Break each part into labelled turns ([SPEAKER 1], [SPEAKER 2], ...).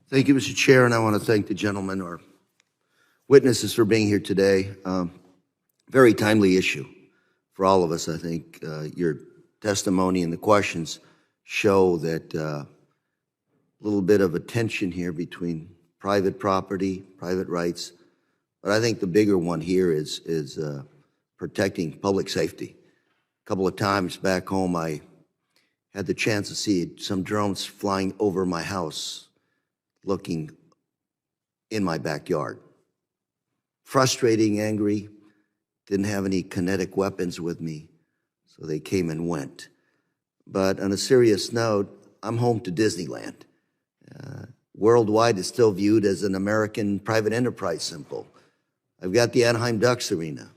[SPEAKER 1] Thank you, Mr. Chair, and I want to thank the gentlemen or witnesses for being here today. Very timely issue for all of us. I think your testimony and the questions show that a little bit of a tension here between private property, private rights, but I think the bigger one here is protecting public safety. A couple of times back home, I had the chance to see some drones flying over my house, looking in my backyard. Frustrating, angry, didn't have any kinetic weapons with me, so they came and went. But on a serious note, I'm home to Disneyland. Worldwide, it's still viewed as an American private enterprise symbol. I've got the Anaheim Ducks Arena,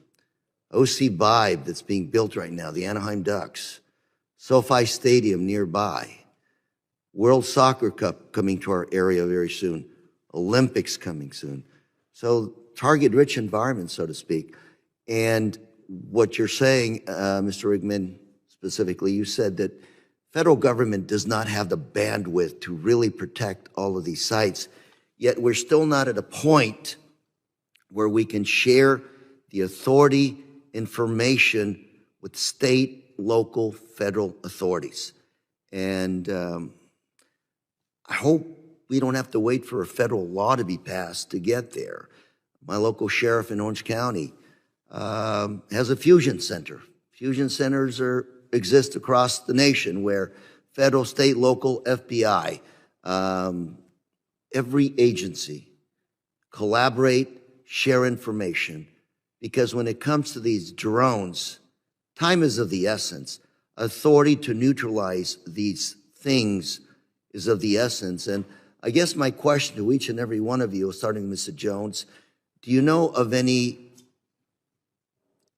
[SPEAKER 1] OC Vibe that's being built right now, the Anaheim Ducks, SoFi Stadium nearby, World Soccer Cup coming to our area very soon, Olympics coming soon. So target-rich environment, so to speak. And what you're saying, Mr. Rigman, specifically, you said that federal government does not have the bandwidth to really protect all of these sites, yet we're still not at a point where we can share the authority information with state, local, federal authorities. And I hope we don't have to wait for a federal law to be passed to get there. My local sheriff in Orange County has a fusion center. Fusion centers exist across the nation where federal, state, local, FBI, every agency collaborate, share information, because when it comes to these drones, time is of the essence. Authority to neutralize these things is of the essence. And I guess my question to each and every one of you, starting with Mr. Jones, do you know of any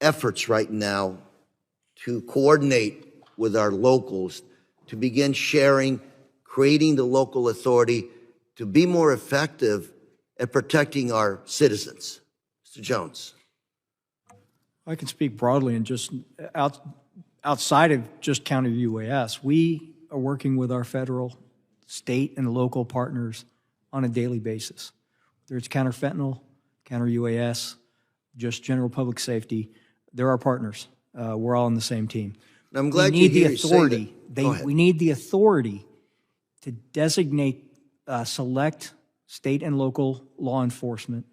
[SPEAKER 1] efforts right now to coordinate with our locals to begin sharing, creating the local authority to be more effective at protecting our citizens? Mr. Jones.
[SPEAKER 2] I can speak broadly and just outside of just counter UAS. We are working with our federal, state, and local partners on a daily basis. Whether it's counter fentanyl, counter UAS, just general public safety, they're our partners. We're all on the same team.
[SPEAKER 1] I'm glad you hear
[SPEAKER 2] We need the authority to designate, select state and local law enforcement,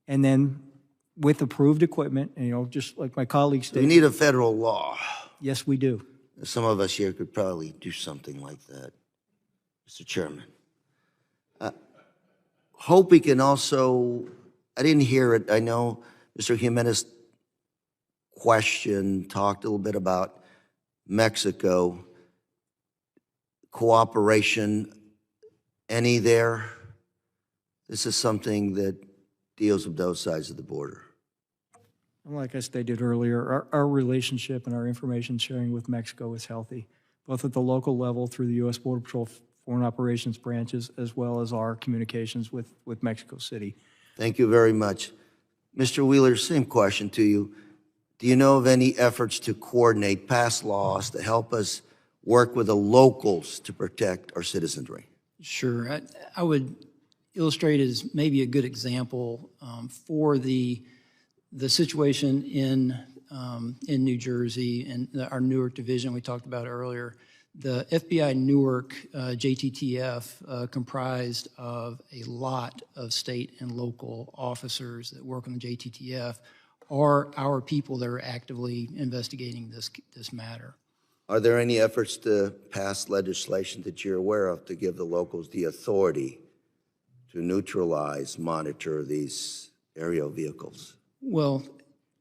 [SPEAKER 2] and then with approved equipment, and just like my colleagues stated.
[SPEAKER 1] We need a federal law.
[SPEAKER 2] Yes, we do.
[SPEAKER 1] Some of us here could probably do something like that, Mr. Chairman. Hope we can also, I didn't hear it, I know Mr. Jimenez talked a little bit about Mexico, cooperation, any there? This is something that deals with those sides of the border.
[SPEAKER 2] Like I stated earlier, our relationship and our information sharing with Mexico is healthy, both at the local level through the U.S. Border Patrol Foreign Operations branches, as well as our communications with Mexico City.
[SPEAKER 1] Thank you very much. Mr. Wheeler, same question to you. Do you know of any efforts to coordinate past laws to help us work with the locals to protect our citizenry?
[SPEAKER 3] Sure. I would illustrate as maybe a good example for the situation in New Jersey and our Newark division we talked about earlier. The FBI Newark JTTF comprised of a lot of state and local officers that work on the JTTF are our people that are actively investigating this matter.
[SPEAKER 1] Are there any efforts to pass legislation that you're aware of to give the locals the authority to neutralize, monitor these aerial vehicles?
[SPEAKER 3] Well,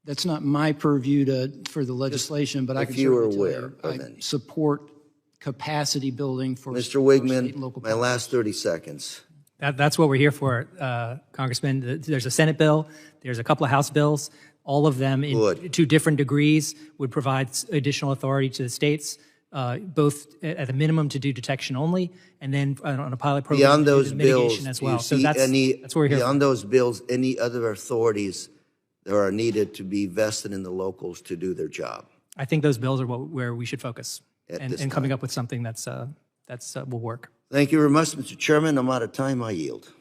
[SPEAKER 3] that's not my purview for the legislation, but I can certainly tell you I support capacity building for
[SPEAKER 1] Mr. Wigman, my last 30 seconds.
[SPEAKER 4] That's what we're here for, Congressman. There's a Senate bill, there's a couple of House bills. All of them, to different degrees, would provide additional authority to the states, both at a minimum to do detection only, and then on a pilot program
[SPEAKER 1] beyond those
[SPEAKER 4] to do
[SPEAKER 1] bills,
[SPEAKER 4] mitigation as well. So
[SPEAKER 1] that's
[SPEAKER 4] what we're here
[SPEAKER 1] beyond
[SPEAKER 4] for.
[SPEAKER 1] those bills, any other authorities that are needed to be vested in the locals to do their job?
[SPEAKER 4] I think those bills are where we should focus, and coming up with something that's will work.
[SPEAKER 1] Thank you very much, Mr. Chairman. I'm out of time. I yield.